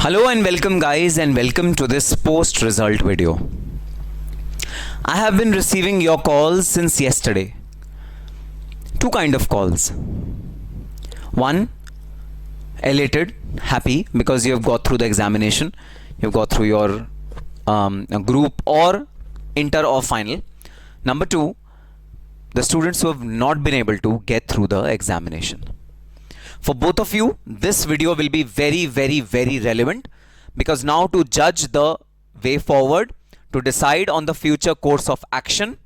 Hello and welcome guys, and welcome to this post result video. I have been receiving your calls since yesterday. Two kind of calls. One, elated, happy because you have got through the examination, you've got through your group or inter or final. Number two, the students who have not been able to get through the examination. For both of you, this video will be very relevant, because now to judge the way forward, to decide on the future course of action,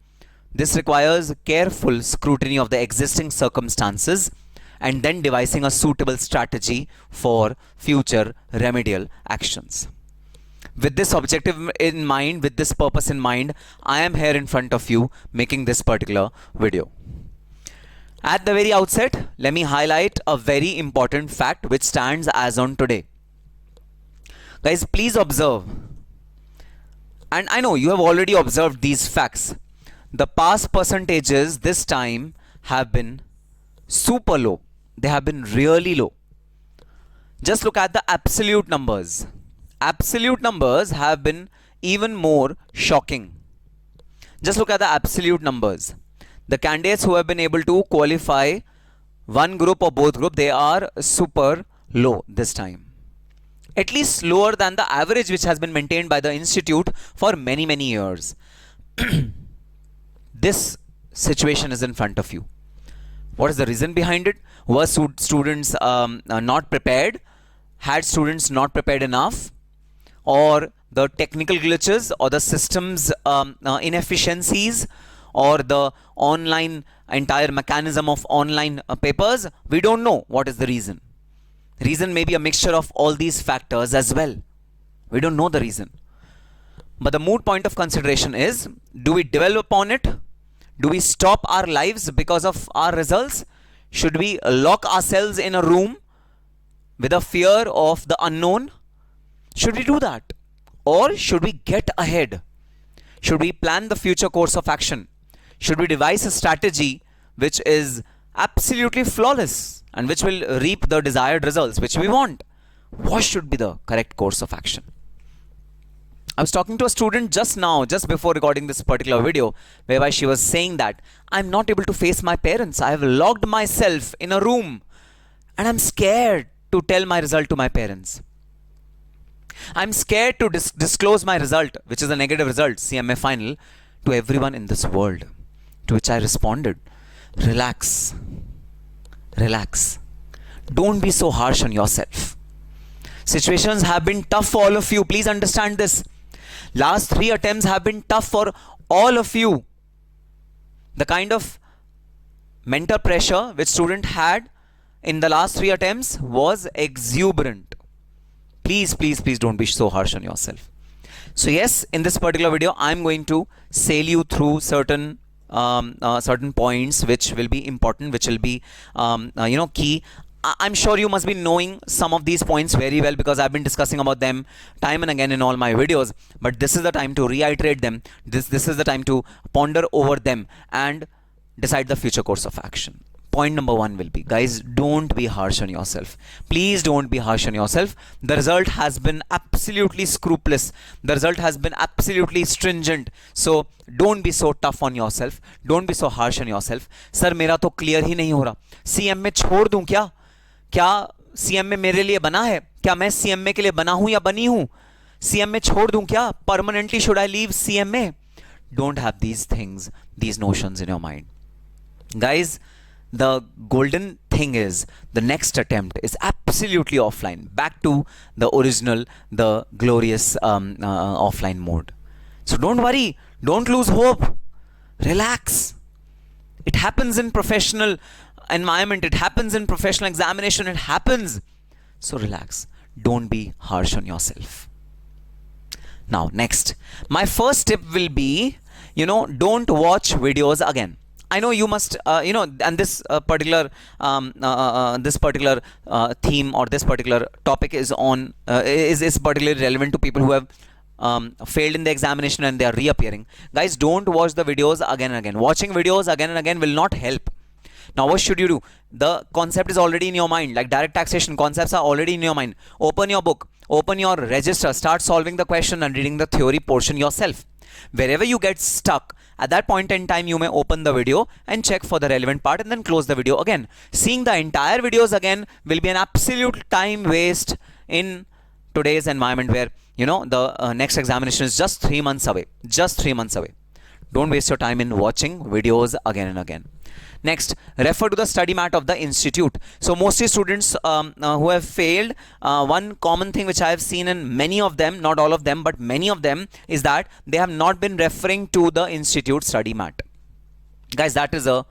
this requires careful scrutiny of the existing circumstances and then devising a suitable strategy for future remedial actions. With this objective in mind, with this purpose in mind, I am here in front of you making this particular video. At the very outset, let me highlight a very important fact which stands as on today. Guys, please observe, and I know you have already observed these facts. The pass percentages this time have been super low. They have been really low. Just look at the absolute numbers. Absolute numbers have been even more shocking. Just look at the absolute numbers. The candidates who have been able to qualify one group or both group, they are super low this time. At least lower than the average which has been maintained by the institute for many years. This situation is in front of you. What is the reason behind it? Were students not prepared? Had students not prepared enough? Or the technical glitches, or the systems inefficiencies, or the entire mechanism of online papers? We don't know what is the reason. Reason may be a mixture of all these factors as well. We don't know the reason. But the moot point of consideration is, do we dwell upon it? Do we stop our lives because of our results? Should we lock ourselves in a room with a fear of the unknown? Should we do that? Or should we get ahead? Should we plan the future course of action? Should we devise a strategy which is absolutely flawless and which will reap the desired results which we want? What should be the correct course of action? I was talking to a student just now, just before recording this particular video, whereby she was saying that I'm not able to face my parents. I have locked myself in a room and I'm scared to tell my result to my parents. I'm scared to disclose my result, which is a negative result, CMA final, to everyone in this world. To which I responded, relax. Relax. Don't be so harsh on yourself. Situations have been tough for all of you. Please understand this. Last 3 attempts have been tough for all of you. The kind of mental pressure which student had in the last 3 attempts was exuberant. Please don't be so harsh on yourself. So yes, in this particular video, I'm going to sail you through certain points which will be important, which will be key. I'm sure you must be knowing some of these points very well, because I've been discussing about them time and again in all my videos. But this is the time to reiterate them. This is the time to ponder over them and decide the future course of action. Point number 1 will be, guys, don't be harsh on yourself. Please don't be harsh on yourself. The result has been absolutely scrupulous. The result has been absolutely stringent. So don't be so tough on yourself. Don't be so harsh on yourself. Sir, मेरा तो clear ही नहीं हो रहा. CM में छोड़ दूं क्या? क्या CM में मेरे लिए बना है? क्या मैं CMA के लिए बना हूं या बनी हूं? CM में छोड़ दूं क्या? Permanently should I leave CMA? Don't have these things, these notions in your mind. Guys, the golden thing is, the next attempt is absolutely offline, back to the original, the glorious offline mode. So don't worry, don't lose hope, relax. It happens in professional environment, it happens in professional examination, it happens. So relax, don't be harsh on yourself. Now next, my first tip will be, don't watch videos again. I know you must, and this particular theme or this particular topic is particularly relevant to people who have failed in the examination and they are reappearing. Guys, don't watch the videos again and again. Watching videos again and again will not help. Now what should you do? The concept is already in your mind, like direct taxation concepts are already in your mind. Open your book, open your register, start solving the question and reading the theory portion yourself. Wherever you get stuck, at that point in time, you may open the video and check for the relevant part and then close the video again. Seeing the entire videos again will be an absolute time waste in today's environment where, you know, the next examination is just 3 months away. Just 3 months away. Don't waste your time in watching videos again and again. Next, refer to the study mat of the institute. So mostly students who have failed, one common thing which I have seen in many of them, not all of them, but many of them, is that they have not been referring to the institute study mat. Guys, that is a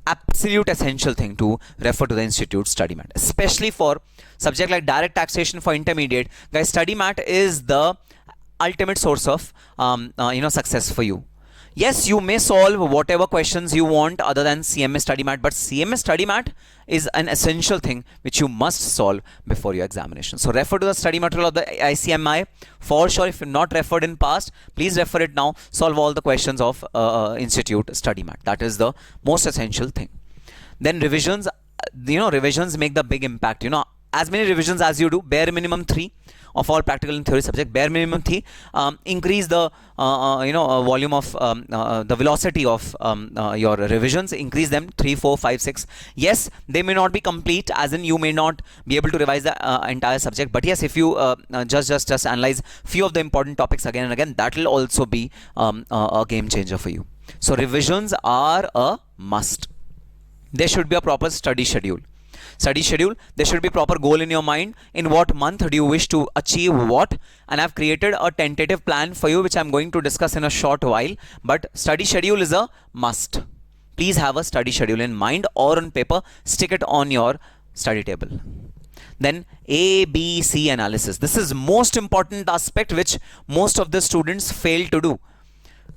absolute essential thing to refer to the institute study mat, especially for subject like direct taxation for intermediate. Guys, study mat is the ultimate source of success for you. Yes, you may solve whatever questions you want other than CMA study mat, but CMA study mat is an essential thing which you must solve before your examination. So refer to the study material of the ICMI for sure. If you've not referred in past, please refer it now. Solve all the questions of institute study mat. That is the most essential thing. Then revisions, revisions make the big impact. As many revisions as you do, bare minimum 3 of all practical and theory subject, bare minimum 3, increase the volume of the velocity of your revisions, increase them 3, 4, 5, 6. Yes, they may not be complete, as in you may not be able to revise the entire subject, but yes, if you just analyze few of the important topics again and again, that will also be a game changer for you. So revisions are a must. There should be a proper study schedule. There should be proper goal in your mind. In what month do you wish to achieve what? And I've created a tentative plan for you which I'm going to discuss in a short while. But study schedule is a must. Please have a study schedule in mind or on paper. Stick it on your study table. Then ABC analysis. This is most important aspect which most of the students fail to do.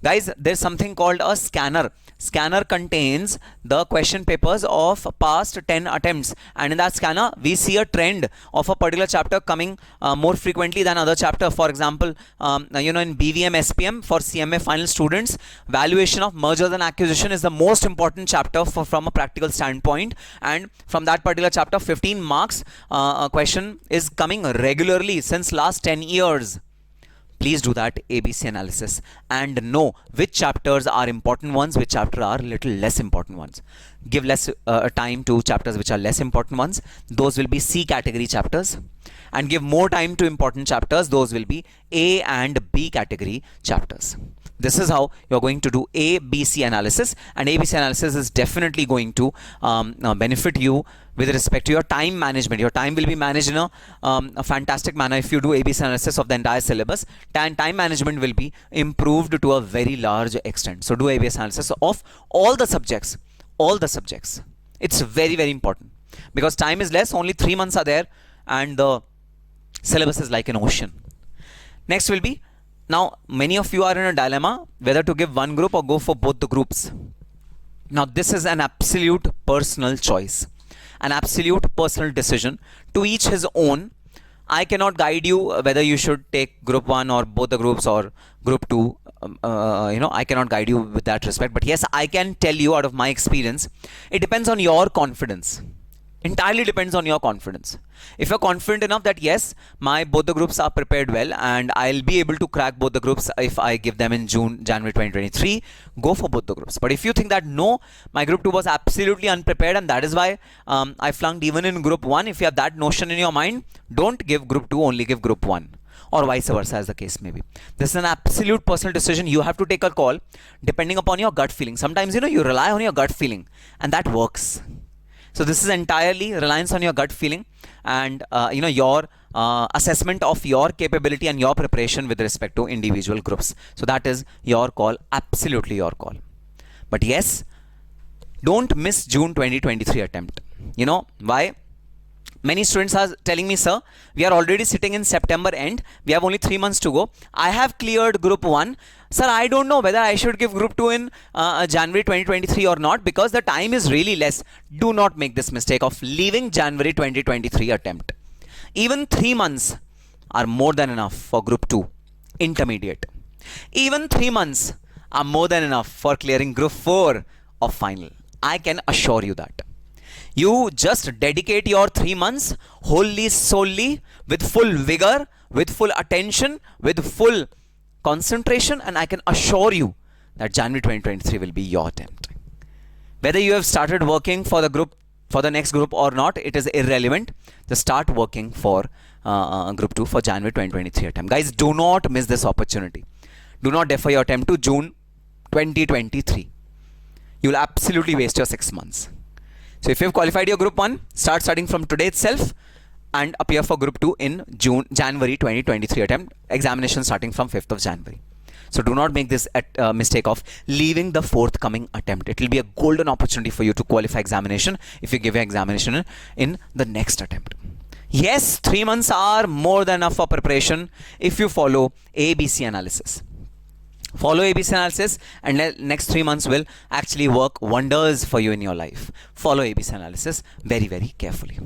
Guys, there's something called a scanner. Scanner contains the question papers of past 10 attempts, and in that scanner we see a trend of a particular chapter coming more frequently than other chapter. For example, in BVM SPM for CMA final students, valuation of mergers and acquisition is the most important chapter from a practical standpoint, and from that particular chapter 15 marks question is coming regularly since last 10 years. Please do that ABC analysis and know which chapters are important ones, which chapters are little less important ones. Give less time to chapters which are less important ones. Those will be C category chapters. And give more time to important chapters. Those will be A and B category chapters. This is how you're going to do ABC analysis, and ABC analysis is definitely going to benefit you with respect to your time management. Your time will be managed in a fantastic manner if you do ABC analysis of the entire syllabus. Time management will be improved to a very large extent. So do ABC analysis of all the subjects. It's very, very important because time is less. Only 3 months are there, and the syllabus is like an ocean. Next will be, now many of you are in a dilemma whether to give one group or go for both the groups. Now this is an absolute personal choice, an absolute personal decision, to each his own. I cannot guide you whether you should take group 1 or both the groups or group 2. I cannot guide you with that respect, but yes, I can tell you out of my experience, it depends on your confidence. Entirely depends on your confidence. If you're confident enough that yes, both the groups are prepared well and I'll be able to crack both the groups if I give them in January 2023, go for both the groups. But if you think that no, my group 2 was absolutely unprepared and that is why I flunked even in group 1, if you have that notion in your mind, don't give group 2, only give group 1. Or vice versa, as the case may be. This is an absolute personal decision. You have to take a call depending upon your gut feeling. Sometimes you rely on your gut feeling and that works. So this is entirely reliance on your gut feeling and your assessment of your capability and your preparation with respect to individual groups. So that is your call, absolutely your call. But yes, don't miss June 2023 attempt. Why? Many students are telling me, sir, we are already sitting in September end. We have only 3 months to go. I have cleared group 1. Sir, I don't know whether I should give group 2 in January 2023 or not because the time is really less. Do not make this mistake of leaving January 2023 attempt. Even 3 months are more than enough for group 2 intermediate. Even 3 months are more than enough for clearing group 4 of final. I can assure you that. You just dedicate your 3 months wholly, solely, with full vigor, with full attention, with full concentration, and I can assure you that January 2023 will be your attempt. Whether you have started working for the group, for the next group or not, it is irrelevant. Just start working for group 2 for January 2023 attempt. Guys, do not miss this opportunity. Do not defer your attempt to June 2023. You will absolutely waste your 6 months. So if you have qualified your group 1, start studying from today itself and appear for group 2 in January 2023 attempt. Examination starting from 5th of January. So do not make this mistake of leaving the forthcoming attempt. It will be a golden opportunity for you to qualify examination if you give your examination in the next attempt. Yes, 3 months are more than enough for preparation if you follow ABC analysis. Follow ABC analysis and next 3 months will actually work wonders for you in your life. Follow ABC analysis very, very carefully.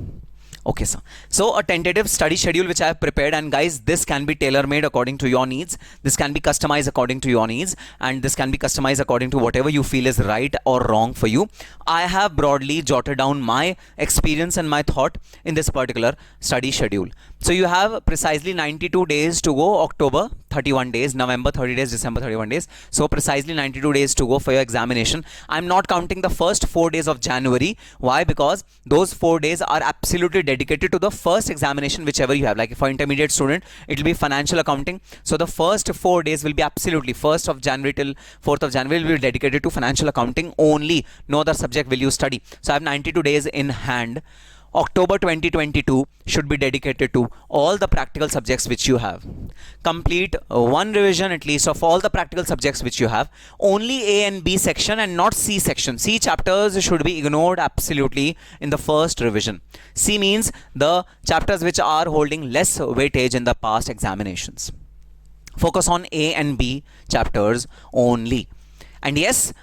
Okay, sir. So a tentative study schedule which I have prepared, and guys, this can be tailor-made according to your needs. This can be customized according to your needs, and this can be customized according to whatever you feel is right or wrong for you. I have broadly jotted down my experience and my thought in this particular study schedule. So you have precisely 92 days to go, October 31 days, November 30 days, December 31 days. So precisely 92 days to go for your examination. I'm not counting the first 4 days of January. Why? Because those 4 days are absolutely dedicated to the first examination whichever you have. Like for intermediate student, it will be financial accounting. So the first 4 days will be absolutely 1st of January till 4th of January will be dedicated to financial accounting only. No other subject will you study. So I have 92 days in hand. October 2022 should be dedicated to all the practical subjects which you have. Complete one revision at least of all the practical subjects which you have. Only A and B section and not C section. C chapters should be ignored absolutely in the first revision. C means the chapters which are holding less weightage in the past examinations. Focus on A and B chapters only. And yes,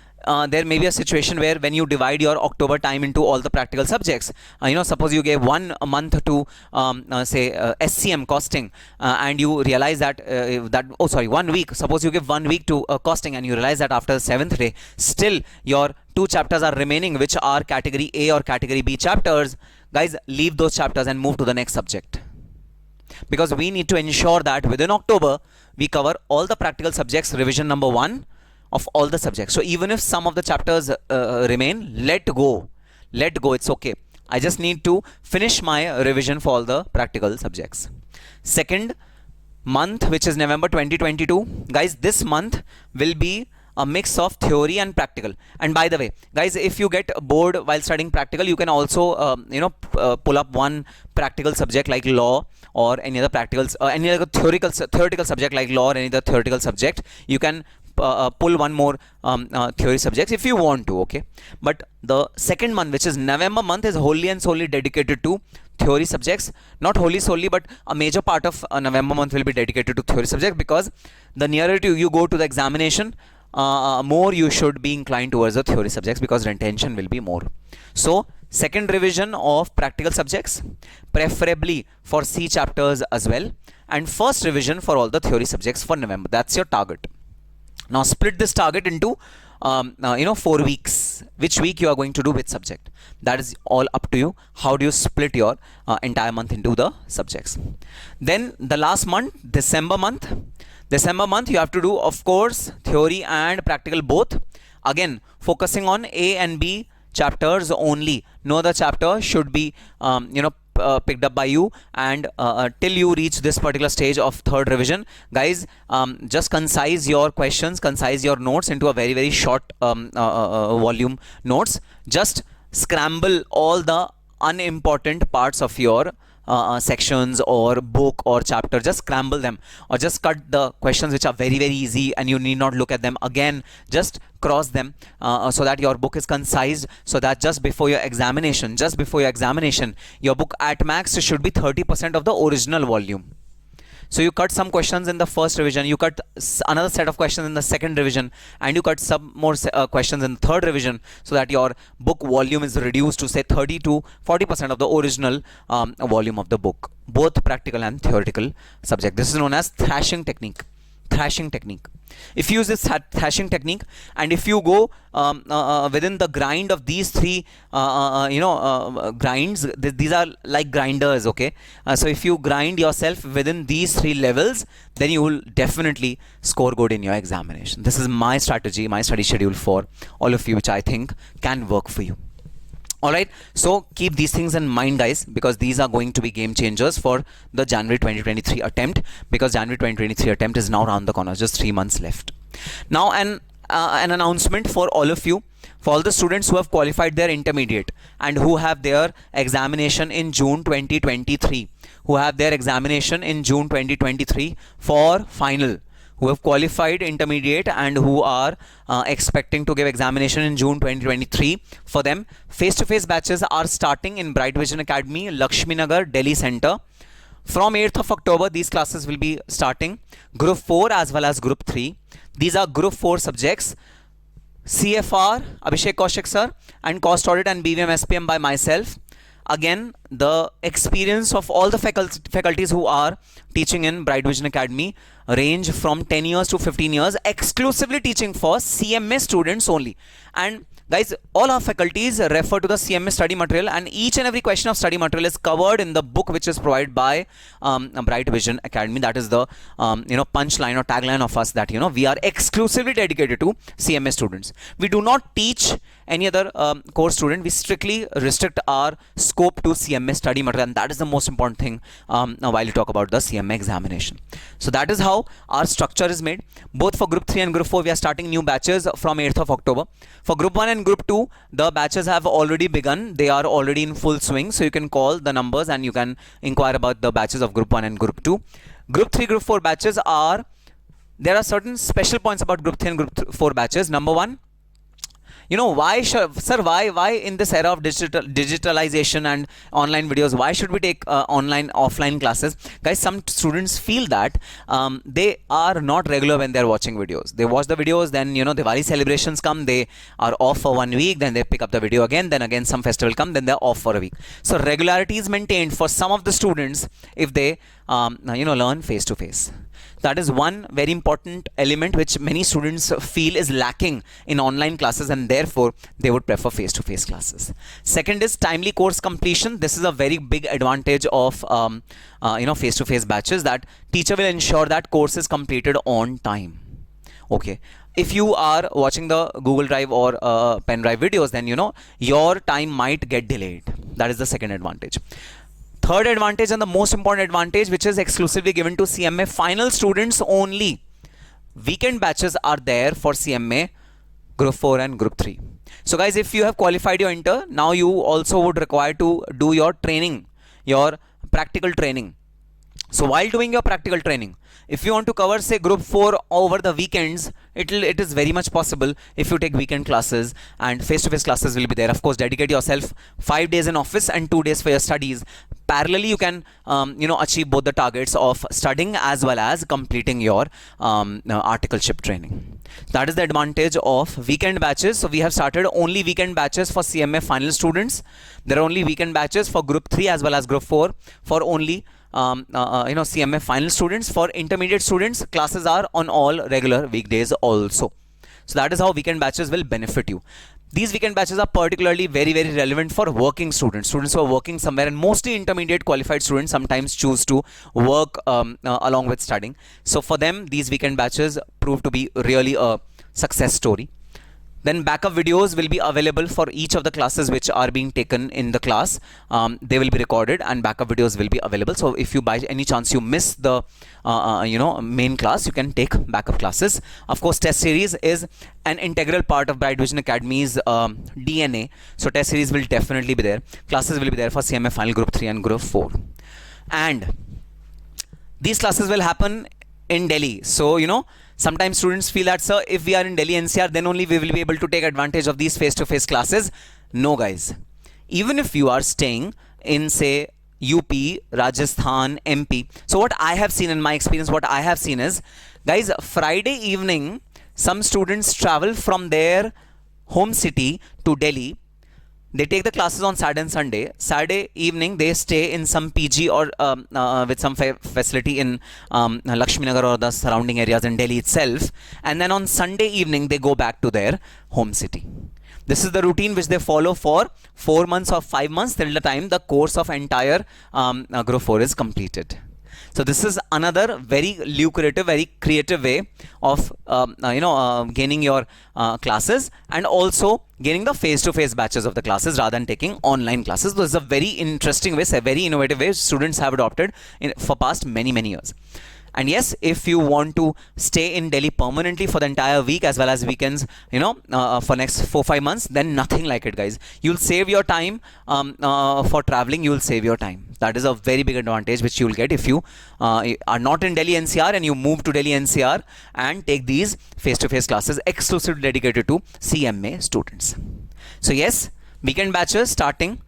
there may be a situation where when you divide your October time into all the practical subjects, suppose you gave 1 month to say SCM costing and you realize that 1 week, suppose you give 1 week to costing and you realize that after the 7th day still your 2 chapters are remaining which are category A or category B chapters. Guys, leave those chapters and move to the next subject, because we need to ensure that within October we cover all the practical subjects, revision number 1 of all the subjects. So even if some of the chapters remain, let go, it's okay. I just need to finish my revision for all the practical subjects. Second month, which is November 2022, guys, this month will be a mix of theory and practical. And by the way, guys, if you get bored while studying practical, you can also pull up one practical subject like law or any other any other theoretical subject like law or any other theoretical subject. You can pull one more theory subjects if you want to, okay? But the second month, which is November month, is wholly and solely dedicated to theory subjects. Not wholly solely, but a major part of November month will be dedicated to theory subjects, because the nearer to you go to the examination, more you should be inclined towards the theory subjects, because retention will be more. So second revision of practical subjects, preferably for C chapters as well, and first revision for all the theory subjects for November. That's your target. Now split this target into 4 weeks. Which week you are going to do which subject, that is all up to you. How do you split your entire month into the subjects? Then the last month, December month, you have to do, of course, theory and practical both. Again, focusing on A and B chapters only. No other chapter should be picked up by you, and till you reach this particular stage of third revision, guys, just concise your questions, concise your notes into a very, very short volume notes. Just scramble all the unimportant parts of your sections or book or chapter. Just scramble them, or just cut the questions which are very, very easy and you need not look at them again. Just cross them so that your book is concised, so that just before your examination, your book at max should be 30% of the original volume. So you cut some questions in the first revision, you cut another set of questions in the second revision, and you cut some more questions in the third revision, so that your book volume is reduced to say 30 to 40% of the original volume of the book, both practical and theoretical subject. This is known as thrashing technique. thrashing technique. If you use this thrashing technique, and if you go within the grind of these three grinds, these are like grinders, okay? So if you grind yourself within these three levels, then you will definitely score good in your examination. This is my strategy, my study schedule for all of you, which I think can work for you. Alright, so keep these things in mind, guys, because these are going to be game changers for the January 2023 attempt, because January 2023 attempt is now around the corner, just 3 months left. Now an announcement for all of you, for all the students who have qualified their intermediate and who have their examination in June 2023, who have their examination in June 2023 for final, who have qualified intermediate and who are expecting to give examination in June 2023. For them, face-to-face batches are starting in Bright Vision Academy, Lakshmi Nagar, Delhi Center. From 8th of October, these classes will be starting. Group 4 as well as Group 3. These are Group 4 subjects. CFR, Abhishek Kaushik sir, and Cost Audit and BVM SPM by myself. Again, the experience of all the faculties who are teaching in Bright Vision Academy range from 10 years to 15 years, exclusively teaching for CMA students only. And guys, all our faculties refer to the CMA study material, and each and every question of study material is covered in the book which is provided by Bright Vision Academy. That is the punchline or tagline of us, that we are exclusively dedicated to CMA students. We do not teach any other course student. We strictly restrict our scope to CMA study material, and that is the most important thing while you talk about the CMA examination. So that is how our structure is made. Both for Group 3 and Group 4, we are starting new batches from 8th of October. For Group 1 and Group 2, the batches have already begun. They are already in full swing. So you can call the numbers and you can inquire about the batches of Group 1 and Group 2. Group 3, Group 4 batches there are certain special points about Group 3 and Group 4 batches. Number one, why in this era of digitalization and online videos, why should we take offline classes? Guys, some students feel that they are not regular when they're watching videos. They watch the videos, then Diwali celebrations come, they are off for 1 week, then they pick up the video again, then again some festival come, then they're off for a week. So regularity is maintained for some of the students if they learn face to face. That is one very important element which many students feel is lacking in online classes, and therefore they would prefer face-to-face classes. Second is timely course completion. This is a very big advantage of face-to-face batches, that teacher will ensure that course is completed on time. Okay. If you are watching the Google Drive or pen drive videos, then your time might get delayed. That is the second advantage. Third advantage, and the most important advantage, which is exclusively given to CMA final students only. Weekend batches are there for CMA Group 4 and Group 3. So guys, if you have qualified your inter, now you also would require to do your training, your practical training. So while doing your practical training, if you want to cover, say, Group 4 over the weekends, it is very much possible if you take weekend classes, and face-to-face classes will be there. Of course, dedicate yourself 5 days in office and 2 days for your studies. Parallelly, you can achieve both the targets of studying as well as completing your articleship training. That is the advantage of weekend batches. So we have started only weekend batches for CMA final students. There are only weekend batches for Group 3 as well as Group 4 for only CMA final students. For intermediate students, classes are on all regular weekdays also. So that is how weekend batches will benefit you. These weekend batches are particularly very, very relevant for working students who are working somewhere, and mostly intermediate qualified students sometimes choose to work along with studying. So for them, these weekend batches prove to be really a success story. Then backup videos will be available for each of the classes which are being taken in the class. They will be recorded and backup videos will be available. So if you by any chance you miss the main class, you can take backup classes. Of course, test series is an integral part of Bright Vision Academy's DNA. So test series will definitely be there. Classes will be there for CMA Final Group 3 and Group 4. And these classes will happen in Delhi. So, sometimes students feel that, sir, if we are in Delhi NCR, then only we will be able to take advantage of these face-to-face classes. No, guys. Even if you are staying in, say, UP, Rajasthan, MP. So what I have seen in my experience, what I have seen is, guys, Friday evening, some students travel from their home city to Delhi. they take the classes on Saturday and Sunday. Saturday evening, they stay in some PG or with some facility in Lakshmi Nagar or the surrounding areas in Delhi itself. And then on Sunday evening, they go back to their home city. This is the routine which they follow for 4 months or 5 months till the time the course of entire Group 4 is completed. So this is another very lucrative, very creative way of gaining your classes and also gaining the face-to-face batches of the classes rather than taking online classes. This is a very interesting way, a very innovative way students have adopted for past many years. And yes, if you want to stay in Delhi permanently for the entire week as well as weekends, for next 4-5 months, then nothing like it, guys. You'll save your time for traveling. You'll save your time. That is a very big advantage which you'll get if you are not in Delhi NCR and you move to Delhi NCR and take these face-to-face classes exclusively dedicated to CMA students. So yes, weekend batches starting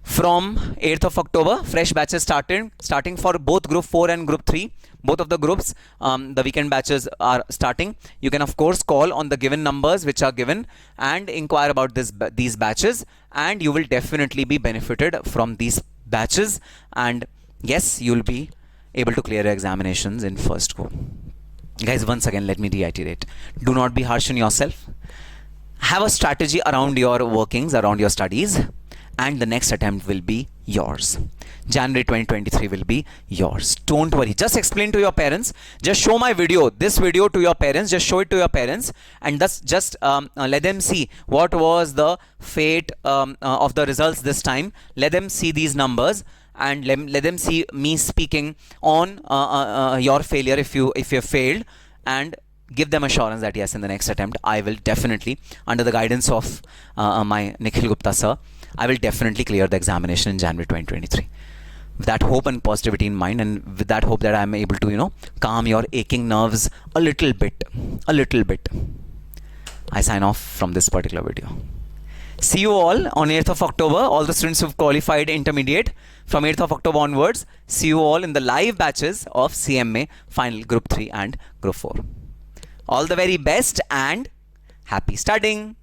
from 8th of October, fresh batches starting for both Group 4 and Group 3. Both of the groups, the weekend batches are starting. You can of course call on the given numbers which are given and inquire about these batches, and you will definitely be benefited from these batches, and yes, you will be able to clear your examinations in first go. Guys, once again, let me reiterate. Do not be harsh on yourself. Have a strategy around your workings, around your studies, and the next attempt will be yours. January 2023 will be yours. Don't worry. Just explain to your parents. Just show my video, this video to your parents. Just show it to your parents and just let them see what was the fate of the results this time. Let them see these numbers and let them see me speaking on your failure if you failed, and give them assurance that yes, in the next attempt I will definitely, under the guidance of my Nikkhil Gupta sir, I will definitely clear the examination in January 2023. With that hope and positivity in mind, and with that hope that I am able to, calm your aching nerves a little bit, I sign off from this particular video. See you all on 8th of October. All the students who've qualified intermediate from 8th of October onwards. See you all in the live batches of CMA Final Group 3 and Group 4. All the very best and happy studying.